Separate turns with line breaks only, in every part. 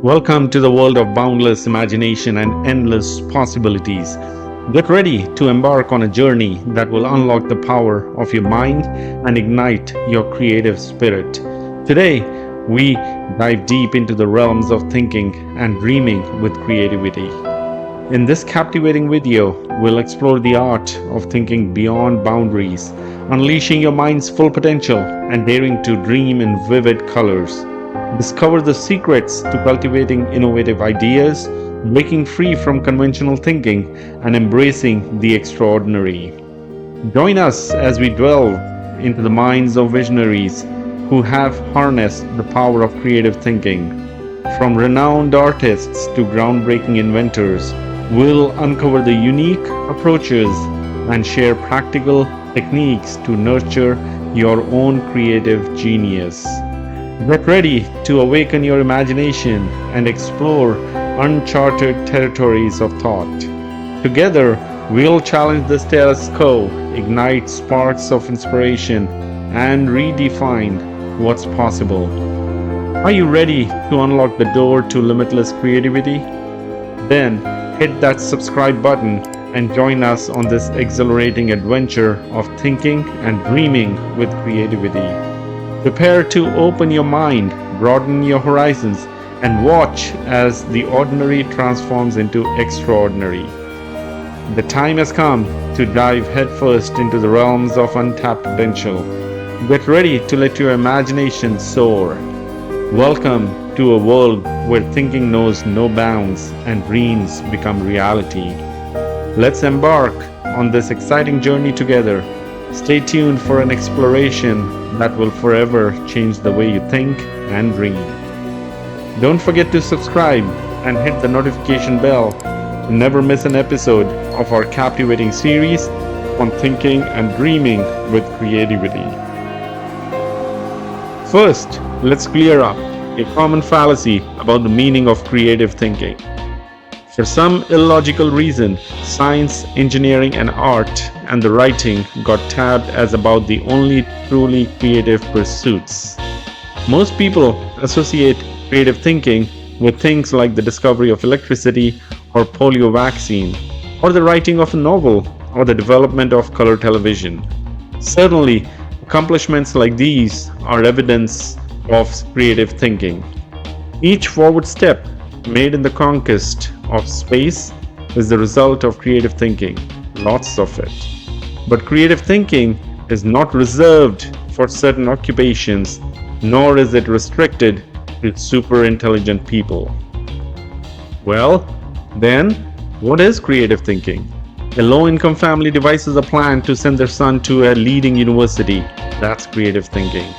Welcome to the world of boundless imagination and endless possibilities. Get ready to embark on a journey that will unlock the power of your mind and ignite your creative spirit. Today, we dive deep into the realms of thinking and dreaming with creativity. In this captivating video, we'll explore the art of thinking beyond boundaries, unleashing your mind's full potential and daring to dream in vivid colors. Discover the secrets to cultivating innovative ideas, breaking free from conventional thinking, and embracing the extraordinary. Join us as we delve into the minds of visionaries who have harnessed the power of creative thinking. From renowned artists to groundbreaking inventors, we'll uncover the unique approaches and share practical techniques to nurture your own creative genius. Get ready to awaken your imagination and explore uncharted territories of thought. Together, we'll challenge the status quo, ignite sparks of inspiration, and redefine what's possible. Are you ready to unlock the door to limitless creativity? Then, hit that subscribe button and join us on this exhilarating adventure of thinking and dreaming with creativity. Prepare to open your mind, broaden your horizons, and watch as the ordinary transforms into extraordinary. The time has come to dive headfirst into the realms of untapped potential. Get ready to let your imagination soar. Welcome to a world where thinking knows no bounds and dreams become reality. Let's embark on this exciting journey together. Stay tuned for an exploration that will forever change the way you think and dream. Don't forget to subscribe and hit the notification bell to never miss an episode of our captivating series on thinking and dreaming with creativity. First, let's clear up a common fallacy about the meaning of creative thinking. For some illogical reason, science, engineering, and art and the writing got tabbed as about the only truly creative pursuits. Most people associate creative thinking with things like the discovery of electricity or polio vaccine, or the writing of a novel, or the development of color television. Certainly, accomplishments like these are evidence of creative thinking. Each forward step made in the conquest of space is the result of creative thinking, lots of it. But creative thinking is not reserved for certain occupations, nor is it restricted to super intelligent people. Well, then, what is creative thinking? A low-income family devises a plan to send their son to a leading university. That's creative thinking.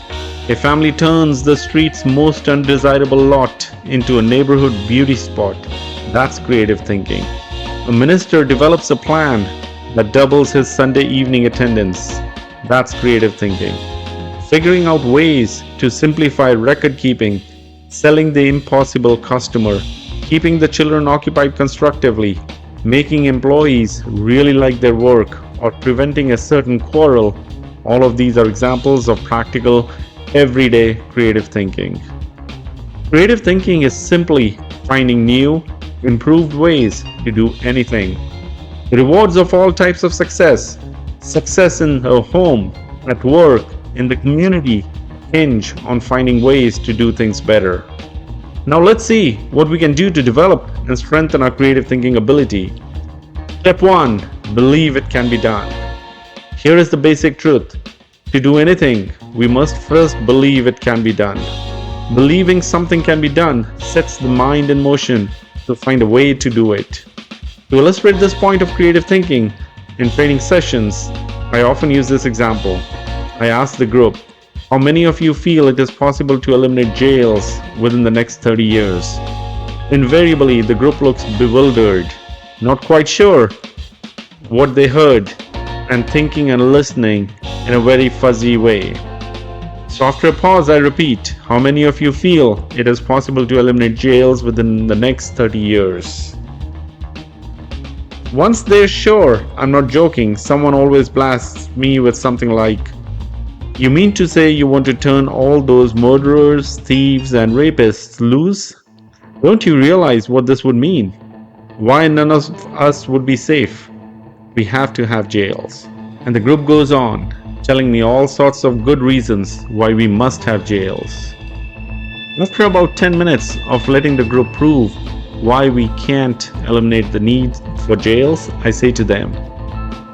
A family turns the street's most undesirable lot into a neighborhood beauty spot. That's creative thinking. A minister develops a plan that doubles his Sunday evening attendance. That's creative thinking. Figuring out ways to simplify record keeping, selling the impossible customer, keeping the children occupied constructively, making employees really like their work, or preventing a certain quarrel. All of these are examples of practical, everyday creative thinking. Creative thinking is simply finding new, improved ways to do anything. The rewards of all types of success in a home, at work, in the community, hinge on finding ways to do things better. Now let's see what we can do to develop and strengthen our creative thinking ability. Step 1. Believe it can be done. Here is the basic truth. To do anything, we must first believe it can be done. Believing something can be done sets the mind in motion to find a way to do it. To illustrate this point of creative thinking, in training sessions, I often use this example. I ask the group, how many of you feel it is possible to eliminate jails within the next 30 years? Invariably, the group looks bewildered, not quite sure what they heard, and thinking and listening in a very fuzzy way. So after a pause, I repeat, how many of you feel it is possible to eliminate jails within the next 30 years? Once they're sure I'm not joking, someone always blasts me with something like, you mean to say you want to turn all those murderers, thieves, and rapists loose? Don't you realize what this would mean? Why none of us would be safe? We have to have jails. And the group goes on, telling me all sorts of good reasons why we must have jails. After about 10 minutes of letting the group prove why we can't eliminate the need for jails, I say to them,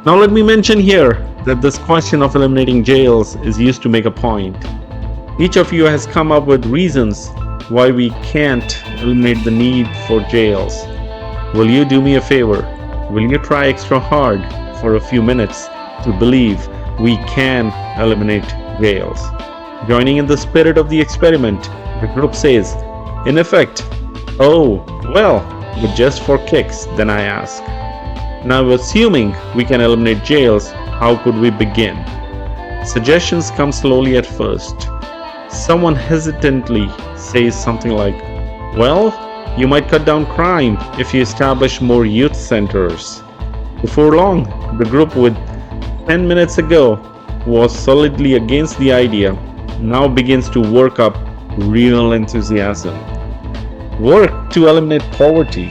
now let me mention here that this question of eliminating jails is used to make a point. Each of you has come up with reasons why we can't eliminate the need for jails. Will you do me a favor? Will you try extra hard for a few minutes to believe we can eliminate jails? Joining in the spirit of the experiment, the group says, in effect, oh, well, but just for kicks, then I ask. Now, assuming we can eliminate jails, how could we begin? Suggestions come slowly at first. Someone hesitantly says something like, well, you might cut down crime if you establish more youth centers. Before long, the group with 10 minutes ago was solidly against the idea now begins to work up real enthusiasm. Work to eliminate poverty.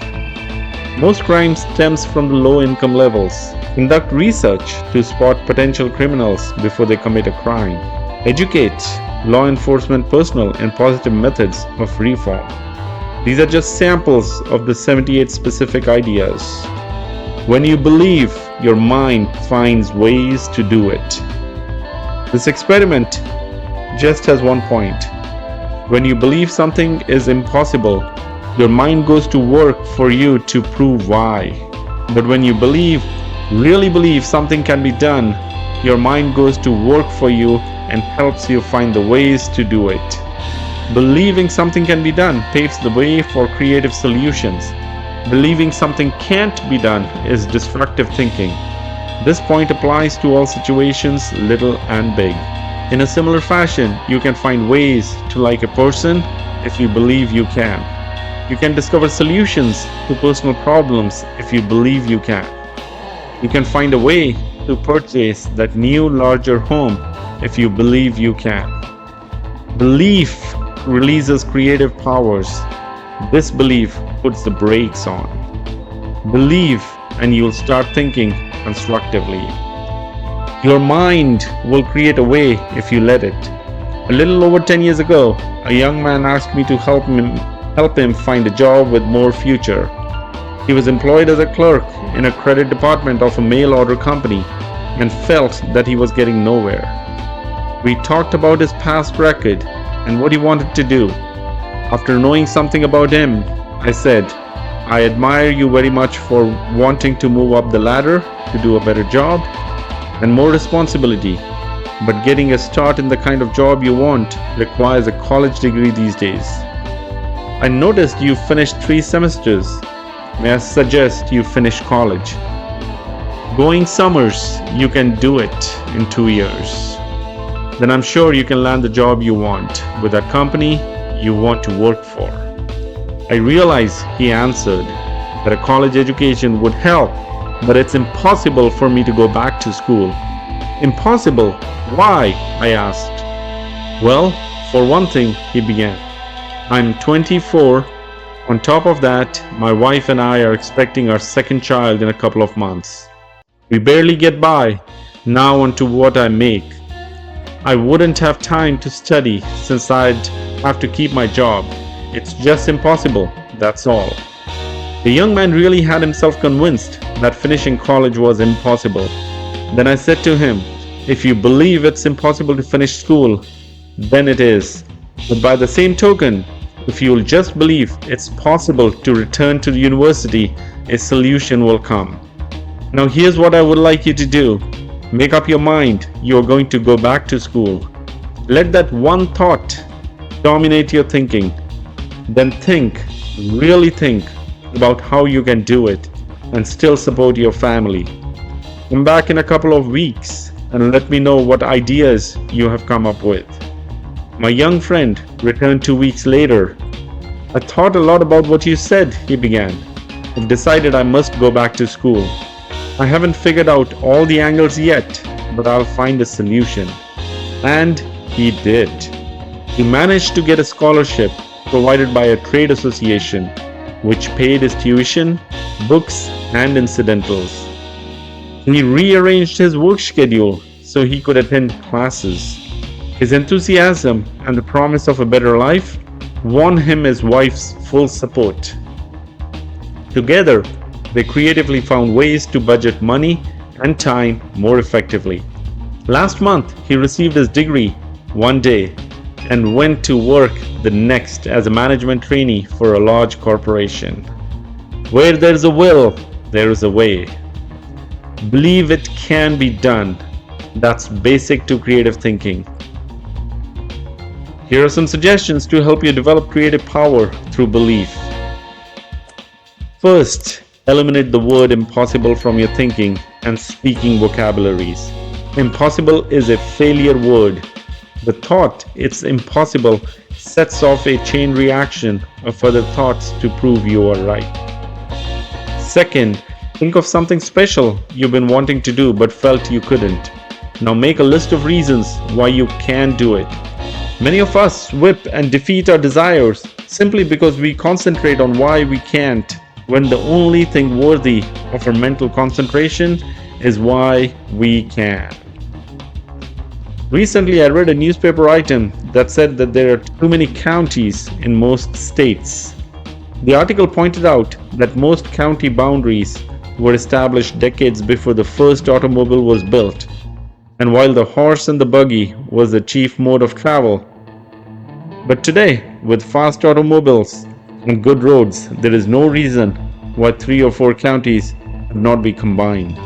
Most crime stems from the low income levels. Conduct research to spot potential criminals before they commit a crime. Educate law enforcement personnel in positive methods of reform. These are just samples of the 78 specific ideas. When you believe, your mind finds ways to do it. This experiment just has one point. When you believe something is impossible, your mind goes to work for you to prove why. But when you really believe something can be done, your mind goes to work for you and helps you find the ways to do it. Believing something can be done paves the way for creative solutions. Believing something can't be done is destructive thinking. This point applies to all situations, little and big. In a similar fashion, you can find ways to like a person if you believe you can. You can discover solutions to personal problems if you believe you can. You can find a way to purchase that new, larger home if you believe you can. Belief releases creative powers. Disbelief puts the brakes on. Believe and you'll start thinking constructively. Your mind will create a way if you let it. A little over 10 years ago, a young man asked me to help him find a job with more future. He was employed as a clerk in a credit department of a mail order company and felt that he was getting nowhere. We talked about his past record and what he wanted to do. After knowing something about him, I said, I admire you very much for wanting to move up the ladder to do a better job and more responsibility, but getting a start in the kind of job you want requires a college degree these days. I noticed you finished 3 semesters. May I suggest you finish college? Going summers, you can do it in 2 years. Then I'm sure you can land the job you want with that company you want to work for. I realize, he answered, that a college education would help, but it's impossible for me to go back to school. Impossible? Why? I asked. Well, for one thing, he began. I'm 24. On top of that, my wife and I are expecting our second child in a couple of months. We barely get by now onto what I make. I wouldn't have time to study since I'd have to keep my job. It's just impossible, that's all. The young man really had himself convinced that finishing college was impossible. Then I said to him, if you believe it's impossible to finish school, then it is. But by the same token, if you'll just believe it's possible to return to the university, a solution will come. Now here's what I would like you to do. Make up your mind you're going to go back to school. Let that one thought dominate your thinking. Then really think about how you can do it and still support your family. Come back in a couple of weeks and let me know what ideas you have come up with. My young friend returned 2 weeks later. I thought a lot about what you said, he began. I've decided I must go back to school. I haven't figured out all the angles yet, but I'll find a solution. And he did. He managed to get a scholarship provided by a trade association, which paid his tuition, books, and incidentals. He rearranged his work schedule so he could attend classes. His enthusiasm and the promise of a better life won him his wife's full support. Together, they creatively found ways to budget money and time more effectively. Last month, he received his degree one day and went to work the next as a management trainee for a large corporation. Where there's a will, there is a way. Believe it can be done. That's basic to creative thinking. Here are some suggestions to help you develop creative power through belief. First, eliminate the word impossible from your thinking and speaking vocabularies. Impossible is a failure word. The thought it's impossible sets off a chain reaction of other thoughts to prove you are right. Second, think of something special you've been wanting to do but felt you couldn't. Now make a list of reasons why you can do it. Many of us whip and defeat our desires simply because we concentrate on why we can't, when the only thing worthy of our mental concentration is why we can. Recently, I read a newspaper item that said that there are too many counties in most states. The article pointed out that most county boundaries were established decades before the first automobile was built, and while the horse and the buggy was the chief mode of travel. But today, with fast automobiles and good roads, there is no reason why 3 or 4 counties would not be combined.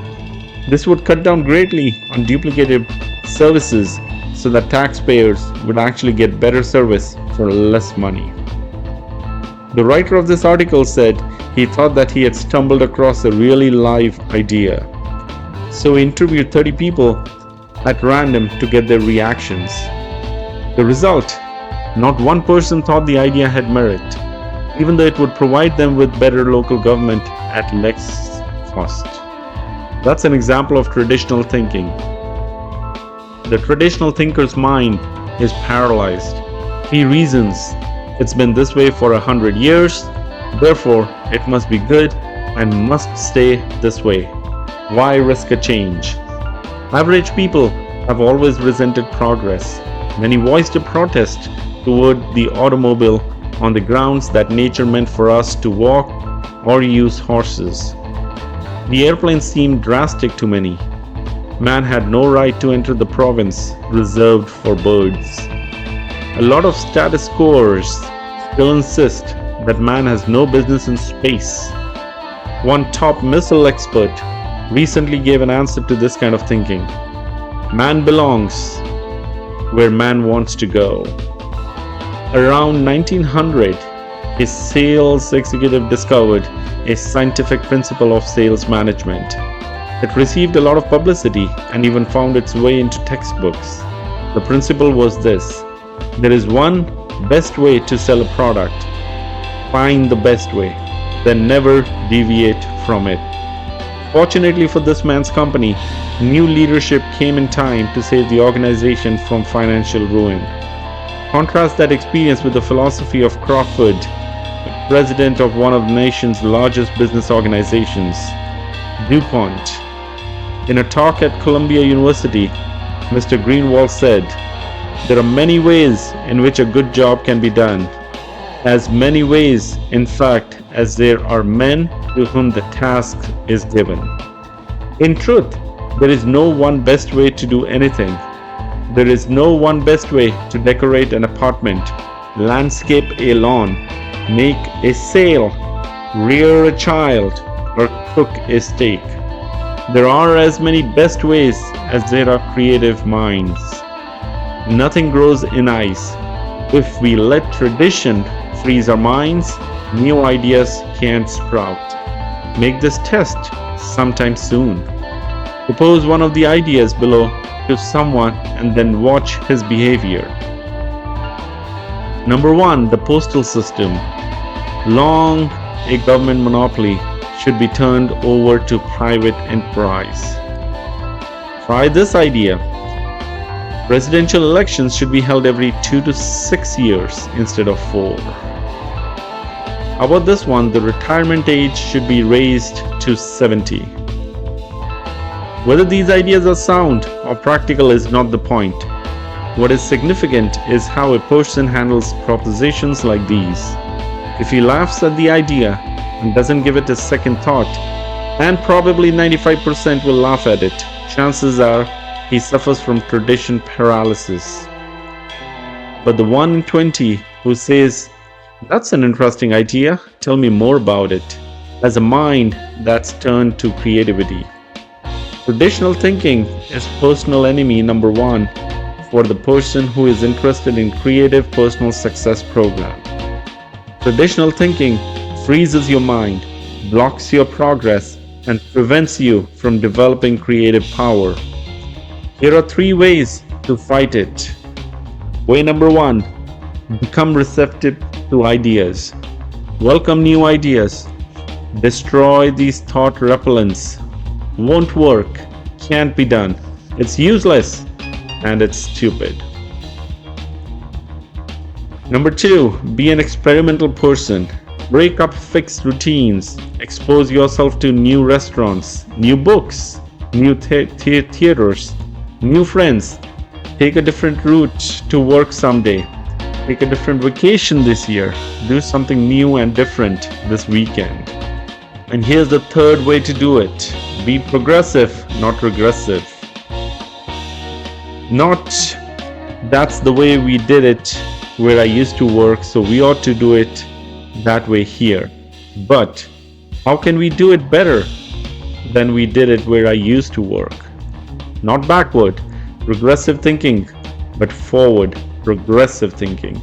This would cut down greatly on duplicative services so that taxpayers would actually get better service for less money. The writer of this article said he thought that he had stumbled across a really live idea. So he interviewed 30 people at random to get their reactions. The result, not one person thought the idea had merit, even though it would provide them with better local government at less cost. That's an example of traditional thinking. The traditional thinker's mind is paralyzed. He reasons, it's been this way for 100 years, therefore it must be good and must stay this way. Why risk a change? Average people have always resented progress. Many voiced a protest toward the automobile on the grounds that nature meant for us to walk or use horses. The airplane seemed drastic to many. Man had no right to enter the province reserved for birds. A lot of status quoers still insist that man has no business in space. One top missile expert recently gave an answer to this kind of thinking. Man belongs where man wants to go. Around 1900, a sales executive discovered a scientific principle of sales management. It received a lot of publicity and even found its way into textbooks. The principle was this: there is one best way to sell a product. Find the best way, then never deviate from it. Fortunately for this man's company, new leadership came in time to save the organization from financial ruin. Contrast that experience with the philosophy of Crawford, president of one of the nation's largest business organizations, DuPont. In a talk at Columbia University, Mr. Greenwald said, "There are many ways in which a good job can be done. As many ways, in fact, as there are men to whom the task is given. In truth, there is no one best way to do anything. There is no one best way to decorate an apartment, landscape a lawn, make a sail, rear a child, or cook a steak. There are as many best ways as there are creative minds. Nothing grows in ice. If we let tradition freeze our minds, new ideas can't sprout. Make this test sometime soon. Propose one of the ideas below to someone and then watch his behavior. Number 1, the postal system. Long a government monopoly should be turned over to private enterprise. Try this idea. Presidential elections should be held every 2 to 6 years instead of 4. How about this one? The retirement age should be raised to 70. Whether these ideas are sound or practical is not the point. What is significant is how a person handles propositions like these. If he laughs at the idea and doesn't give it a second thought, and probably 95% will laugh at it, chances are he suffers from tradition paralysis. But the 1 in 20 who says, "That's an interesting idea, tell me more about it," has a mind that's turned to creativity. Traditional thinking is personal enemy number one for the person who is interested in creative personal success program. Traditional thinking freezes your mind, blocks your progress, and prevents you from developing creative power. Here are 3 ways to fight it. Way number 1, become receptive to ideas. Welcome new ideas. Destroy these thought repellents. Won't work, can't be done, it's useless, and it's stupid. Number 2, be an experimental person. Break up fixed routines. Expose yourself to new restaurants, new books, new theaters, new friends. Take a different route to work someday. Take a different vacation this year. Do something new and different this weekend. And here's the 3rd way to do it. Be progressive, not regressive. Not, that's the way we did it where I used to work, so we ought to do it that way here. But how can we do it better than we did it where I used to work? Not backward, regressive thinking, but forward, progressive thinking.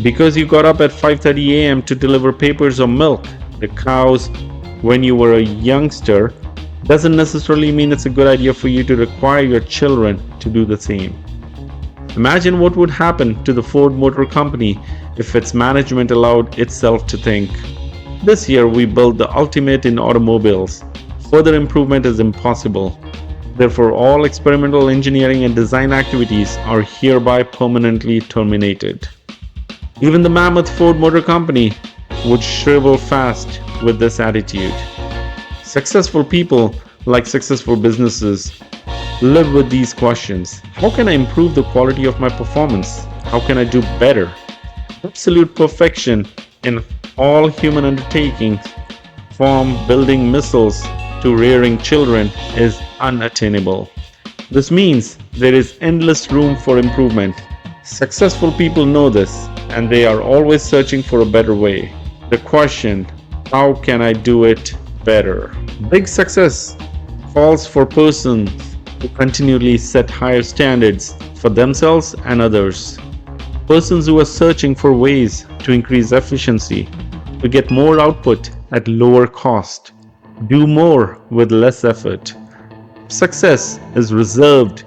Because you got up at 5:30 a.m. to deliver papers or milk the cows when you were a youngster doesn't necessarily mean it's a good idea for you to require your children to do the same. Imagine what would happen to the Ford Motor Company if its management allowed itself to think, "This year we built the ultimate in automobiles. Further improvement is impossible. Therefore, all experimental engineering and design activities are hereby permanently terminated." Even the mammoth Ford Motor Company would shrivel fast with this attitude. Successful people, like successful businesses, live with these questions. How can I improve the quality of my performance? How can I do better? Absolute perfection in all human undertakings, from building missiles to rearing children, is unattainable. This means there is endless room for improvement. Successful people know this, and they are always searching for a better way. The question, how can I do it better? Big success calls for persons who continually set higher standards for themselves and others. Persons who are searching for ways to increase efficiency, to get more output at lower cost, do more with less effort. Success is reserved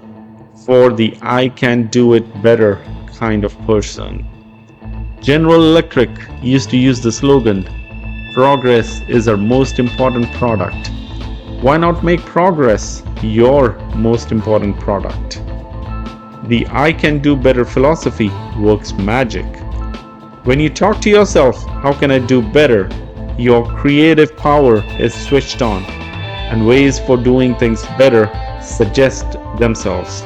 for the "I can do it better" kind of person. General Electric used to use the slogan, "Progress is our most important product." Why not make progress your most important product? The "I can do better" philosophy works magic. When you talk to yourself, "How can I do better?" your creative power is switched on, and ways for doing things better suggest themselves.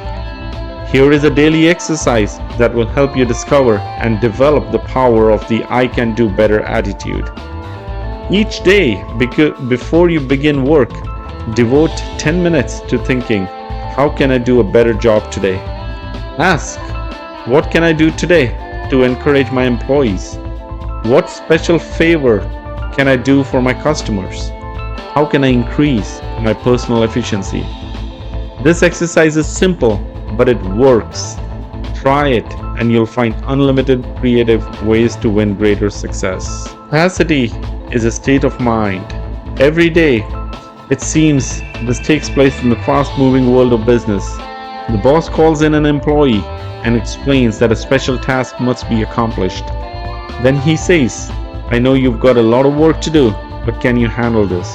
Here is a daily exercise that will help you discover and develop the power of the "I can do better" attitude. Each day, before you begin work, devote 10 minutes to thinking, "How can I do a better job today?" Ask, "What can I do today to encourage my employees? What special favor can I do for my customers? How can I increase my personal efficiency?" This exercise is simple, but it works. Try it, and you'll find unlimited creative ways to win greater success. Capacity is a state of mind. Every day, it seems this takes place in the fast-moving world of business. The boss calls in an employee and explains that a special task must be accomplished. Then he says, "I know you've got a lot of work to do, but can you handle this?"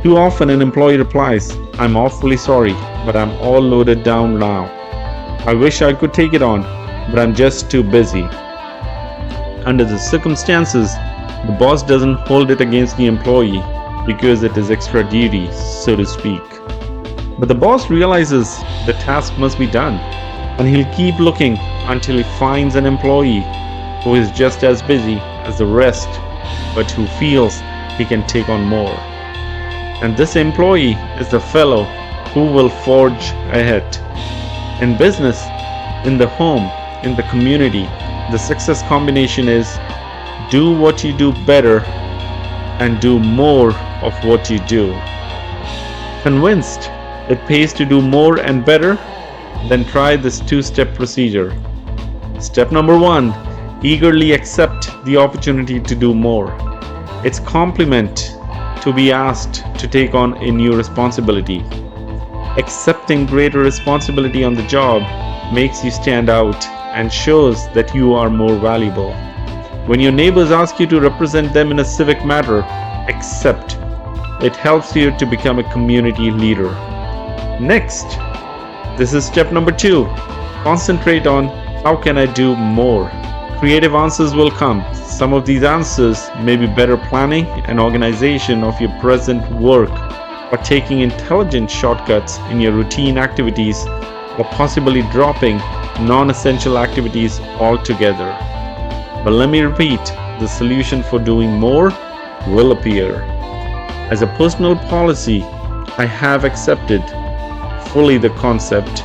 Too often an employee replies, "I'm awfully sorry, but I'm all loaded down now. I wish I could take it on, but I'm just too busy." Under the circumstances, The boss doesn't hold it against the employee because it is extra duty, so to speak. But the boss realizes the task must be done, and he'll keep looking until he finds an employee who is just as busy as the rest, but who feels he can take on more. And this employee is the fellow who will forge ahead. In business, in the home, in the community, the success combination is do what you do better and do more of what you do. Convinced it pays to do more and better? Then try this two-step procedure. Step number 1, eagerly accept the opportunity to do more. It's compliment to be asked to take on a new responsibility. Accepting greater responsibility on the job makes you stand out and shows that you are more valuable. When your neighbors ask you to represent them in a civic matter, accept. It helps you to become a community leader. Next, this is step number 2. Concentrate on how can I do more. Creative answers will come. Some of these answers may be better planning and organization of your present work, or taking intelligent shortcuts in your routine activities, or possibly dropping non-essential activities altogether. But let me repeat, the solution for doing more will appear. As a personal policy, I have accepted fully the concept,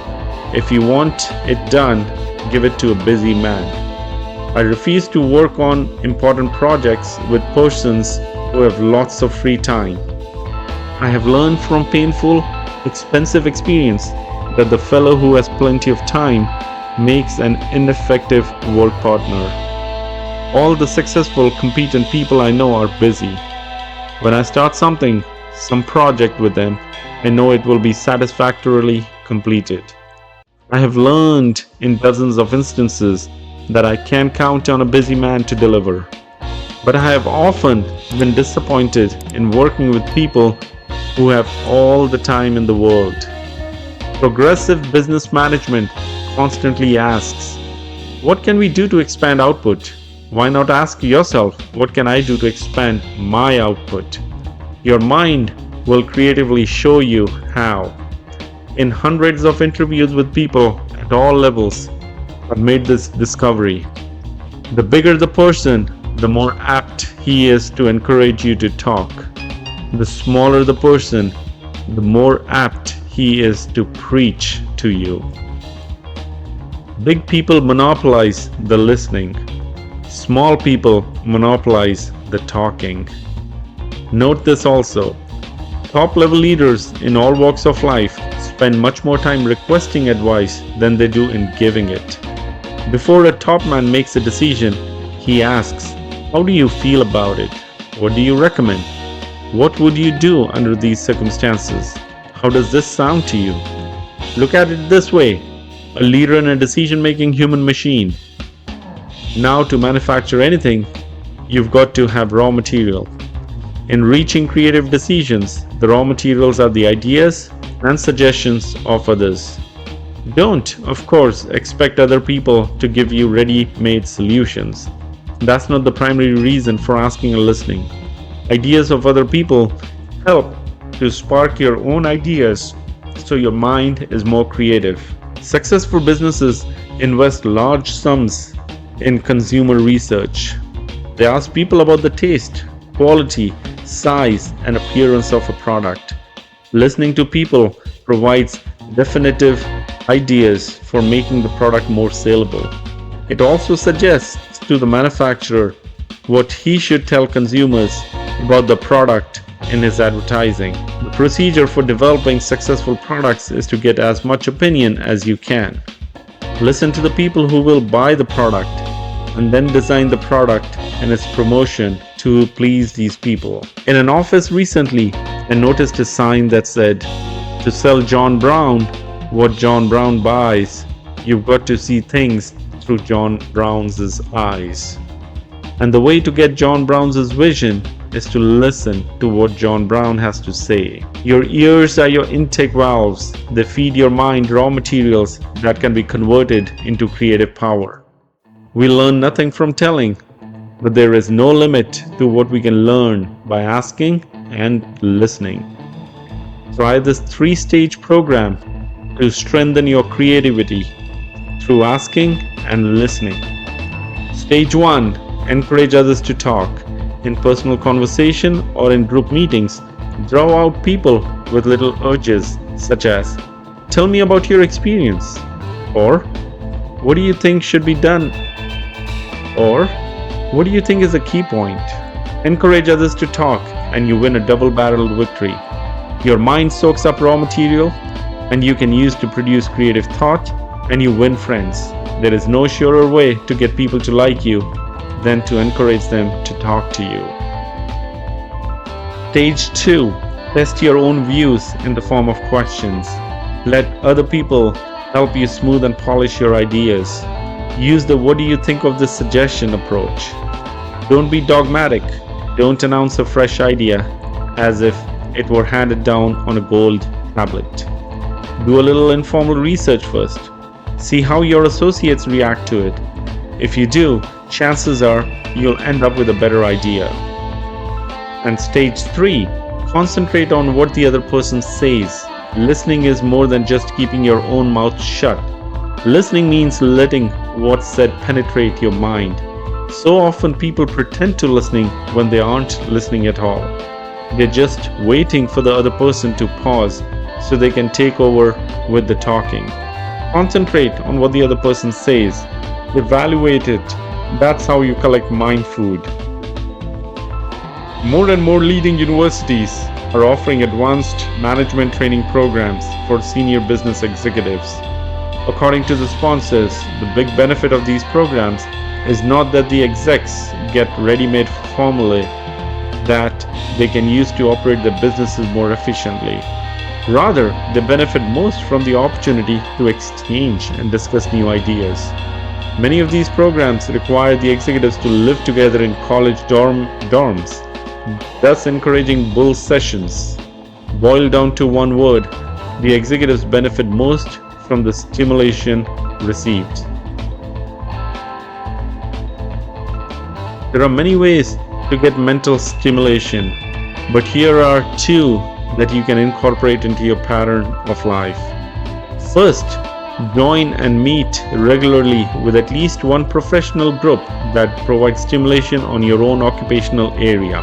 if you want it done, give it to a busy man. I refuse to work on important projects with persons who have lots of free time. I have learned from painful, expensive experience that the fellow who has plenty of time makes an ineffective work partner. All the successful, competent people I know are busy. When I start something, some project with them, I know it will be satisfactorily completed. I have learned in dozens of instances that I can count on a busy man to deliver. But I have often been disappointed in working with people who have all the time in the world. Progressive business management constantly asks, what can we do to expand output? Why not ask yourself, what can I do to expand my output? Your mind will creatively show you how. In hundreds of interviews with people at all levels, I've made this discovery. The bigger the person, the more apt he is to encourage you to talk. The smaller the person, the more apt he is to preach to you. Big people monopolize the listening. Small people monopolize the talking. Note this also. Top-level leaders in all walks of life spend much more time requesting advice than they do in giving it. Before a top man makes a decision, he asks, how do you feel about it? What do you recommend? What would you do under these circumstances? How does this sound to you? Look at it this way. A leader in a decision-making human machine. Now to manufacture anything, you've got to have raw material. In reaching creative decisions, the raw materials are the ideas and suggestions of others. Don't, of course, expect other people to give you ready-made solutions. That's not the primary reason for asking or listening. Ideas of other people help to spark your own ideas so your mind is more creative. Successful businesses invest large sums in consumer research. They ask people about the taste, quality, size, and appearance of a product. Listening to people provides definitive ideas for making the product more saleable. It also suggests to the manufacturer what he should tell consumers about the product in his advertising. The procedure for developing successful products is to get as much opinion as you can. Listen to the people who will buy the product and then design the product and its promotion to please these people. In an office recently, I noticed a sign that said, to sell John Brown what John Brown buys, you've got to see things through John Brown's eyes. And the way to get John Brown's vision is to listen to what John Brown has to say. Your ears are your intake valves. They feed your mind raw materials that can be converted into creative power. We learn nothing from telling, but there is no limit to what we can learn by asking and listening. Try this 3-stage program to strengthen your creativity through asking and listening. Stage 1: encourage others to talk. In personal conversation or in group meetings, draw out people with little urges such as, "Tell me about your experience," or "What do you think should be done?" or "What do you think is a key point?" Encourage others to talk and you win a double-barreled victory. Your mind soaks up raw material and you can use to produce creative thought, and you win friends. There is no surer way to get people to like you than to encourage them to talk to you. Stage 2: test your own views in the form of questions. Let other people help you smooth and polish your ideas. Use the "what do you think of this suggestion" approach. Don't be dogmatic. Don't announce a fresh idea as if it were handed down on a gold tablet. Do a little informal research first. See how your associates react to it. If you do, chances are you'll end up with a better idea. And stage 3: concentrate on what the other person says. Listening is more than just keeping your own mouth shut. Listening means letting what's said penetrate your mind. So often people pretend to listening when they aren't listening at all. They're just waiting for the other person to pause so they can take over with the talking. Concentrate on what the other person says. Evaluate it. That's how you collect mind food. More and more leading universities are offering advanced management training programs for senior business executives. According to the sponsors, the big benefit of these programs is not that the execs get ready-made formulae that they can use to operate their businesses more efficiently. Rather, they benefit most from the opportunity to exchange and discuss new ideas. Many of these programs require the executives to live together in college dorms, thus encouraging bull sessions. Boiled down to one word, the executives benefit most from the stimulation received. There are many ways to get mental stimulation, but here are 2 that you can incorporate into your pattern of life. First, join and meet regularly with at least one professional group that provides stimulation on your own occupational area.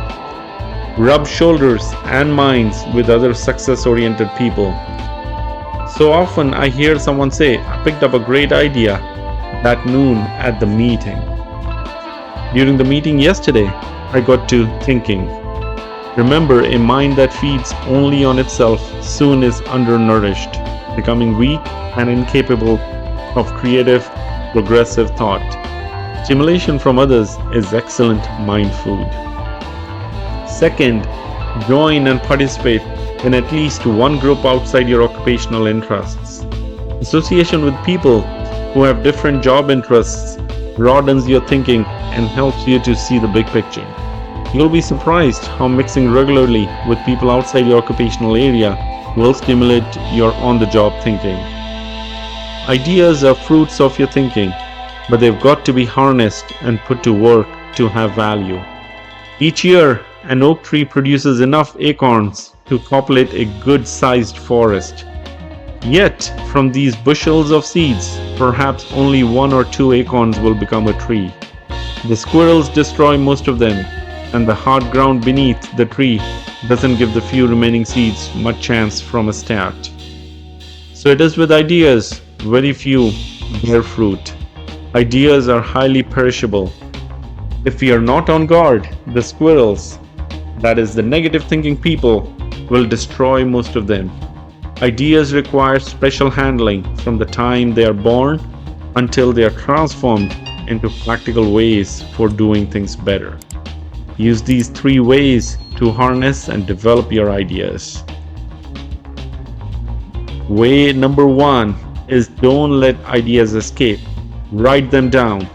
Rub shoulders and minds with other success-oriented people. So often I hear someone say, "I picked up a great idea that noon at the meeting." During the meeting yesterday, I got to thinking. Remember, a mind that feeds only on itself soon is undernourished, becoming weak and incapable of creative, progressive thought. Stimulation from others is excellent mind food. Second, join and participate in at least one group outside your occupational interests. Association with people who have different job interests broadens your thinking and helps you to see the big picture. You'll be surprised how mixing regularly with people outside your occupational area will stimulate your on-the-job thinking. Ideas are fruits of your thinking, but they've got to be harnessed and put to work to have value. Each year, an oak tree produces enough acorns to populate a good-sized forest. Yet, from these bushels of seeds, perhaps only 1 or 2 acorns will become a tree. The squirrels destroy most of them, and the hard ground beneath the tree doesn't give the few remaining seeds much chance from a start. So it is with ideas, very few bear fruit. Ideas are highly perishable. If we are not on guard, the squirrels, that is the negative thinking people, will destroy most of them. Ideas require special handling from the time they are born until they are transformed into practical ways for doing things better. Use these 3 ways to harness and develop your ideas. Way number 1 is don't let ideas escape. Write them down.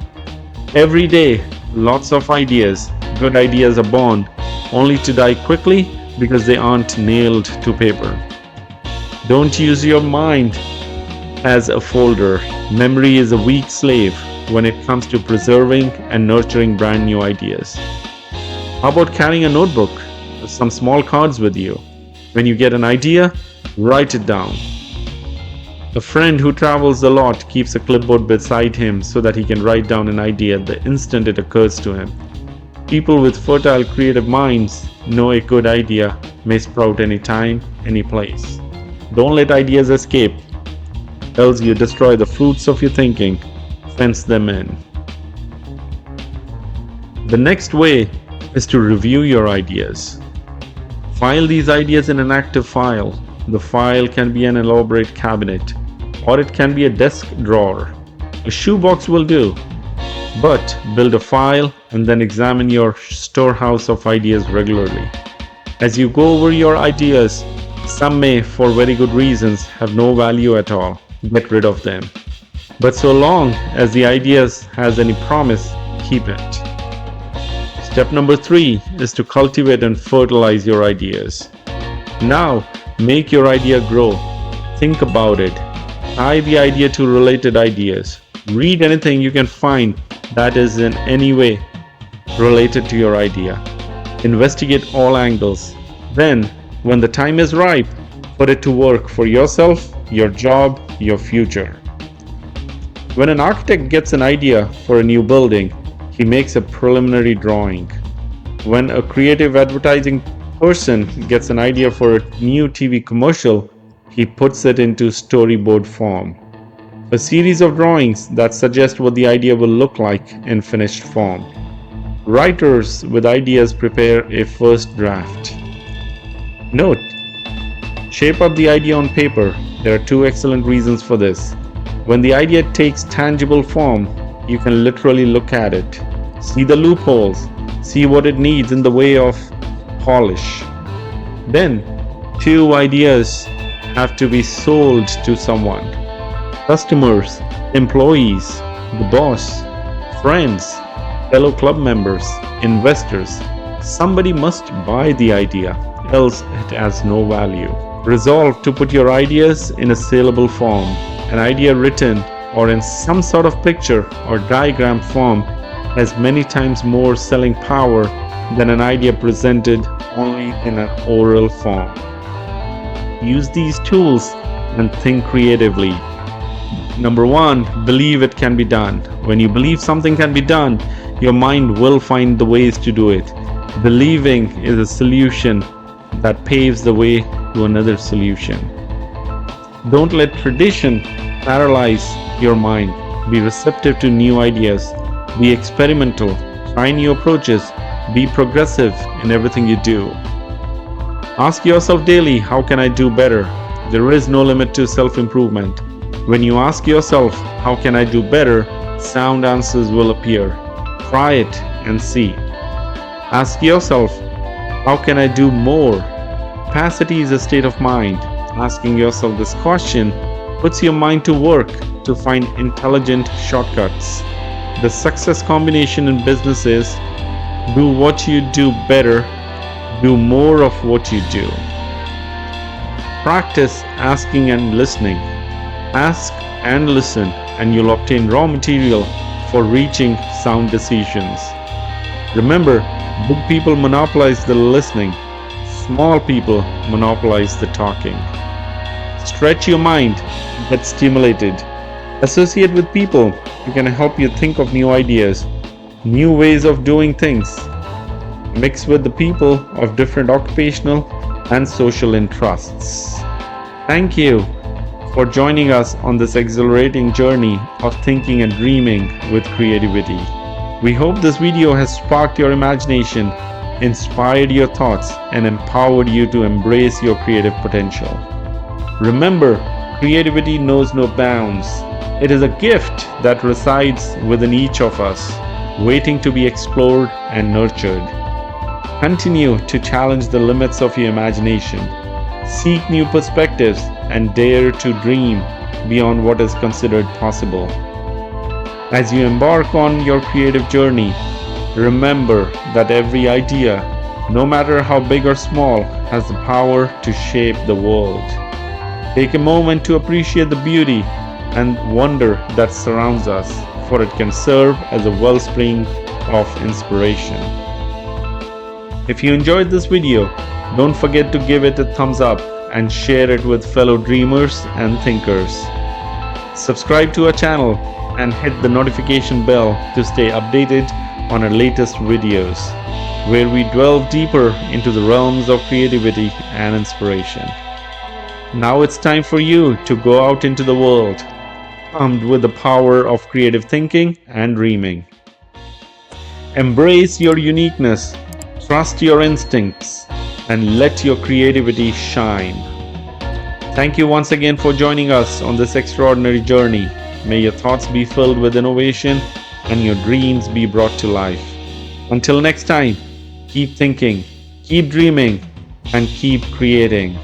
Every day, lots of ideas, good ideas are born, only to die quickly because they aren't nailed to paper. Don't use your mind as a folder. Memory is a weak slave. when it comes to preserving and nurturing brand new ideas. How about carrying a notebook with some small cards with you? When you get an idea, write it down. A friend who travels a lot keeps a clipboard beside him so that he can write down an idea the instant it occurs to him. People with fertile creative minds know a good idea may sprout anytime, any place. Don't let ideas escape, else you destroy the fruits of your thinking. Fence them in. The next way is to review your ideas. File these ideas in an active file. The file can be an elaborate cabinet, or it can be a desk drawer. A shoebox will do. But build a file and then examine your storehouse of ideas regularly. As you go over your ideas, some may, for very good reasons, have no value at all. Get rid of them. But so long as the ideas has any promise, keep it. Step number 3 is to cultivate and fertilize your ideas. Now, make your idea grow. Think about it. Tie the idea to related ideas. Read anything you can find that is in any way related to your idea. Investigate all angles. Then, when the time is ripe, put it to work for yourself, your job, your future. When an architect gets an idea for a new building, he makes a preliminary drawing. When a creative advertising person gets an idea for a new TV commercial, he puts it into storyboard form. A series of drawings that suggest what the idea will look like in finished form. Writers with ideas prepare a first draft. Note: shape up the idea on paper. There are 2 excellent reasons for this. When the idea takes tangible form, you can literally look at it, see the loopholes, see what it needs in the way of polish. Then, 2 ideas have to be sold to someone. Customers, employees, the boss, friends, fellow club members, investors. Somebody must buy the idea, else it has no value. Resolve to put your ideas in a saleable form. An idea written or in some sort of picture or diagram form has many times more selling power than an idea presented only in an oral form. Use these tools and think creatively. Number 1, believe it can be done. When you believe something can be done, your mind will find the ways to do it. Believing is a solution that paves the way to another solution. Don't let tradition paralyze your mind. Be receptive to new ideas. Be experimental. Try new approaches. Be progressive in everything you do. Ask yourself daily, how can I do better? There is no limit to self-improvement. When you ask yourself, how can I do better? Sound answers will appear. Try it and see. Ask yourself, how can I do more? Capacity is a state of mind. Asking yourself this question puts your mind to work to find intelligent shortcuts. The success combination in business is do what you do better, do more of what you do. Practice asking and listening. Ask and listen, and you'll obtain raw material for reaching sound decisions. Remember, big people monopolize the listening. Small people monopolize the talking. Stretch your mind, get stimulated. Associate with people who can help you think of new ideas, new ways of doing things. Mix with the people of different occupational and social interests. Thank you for joining us on this exhilarating journey of thinking and dreaming with creativity. We hope this video has sparked your imagination, inspired your thoughts, and empowered you to embrace your creative potential. Remember, creativity knows no bounds. It is a gift that resides within each of us, waiting to be explored and nurtured. Continue to challenge the limits of your imagination. Seek new perspectives and dare to dream beyond what is considered possible. As you embark on your creative journey, remember that every idea, no matter how big or small, has the power to shape the world. Take a moment to appreciate the beauty and wonder that surrounds us. for it can serve as a wellspring of inspiration. If you enjoyed this video, don't forget to give it a thumbs up and share it with fellow dreamers and thinkers. Subscribe to our channel and hit the notification bell to stay updated on our latest videos, where we delve deeper into the realms of creativity and inspiration. Now it's time for you to go out into the world, armed with the power of creative thinking and dreaming. Embrace your uniqueness, trust your instincts, and let your creativity shine. Thank you once again for joining us on this extraordinary journey. May your thoughts be filled with innovation and your dreams be brought to life. Until next time, keep thinking, keep dreaming, and keep creating.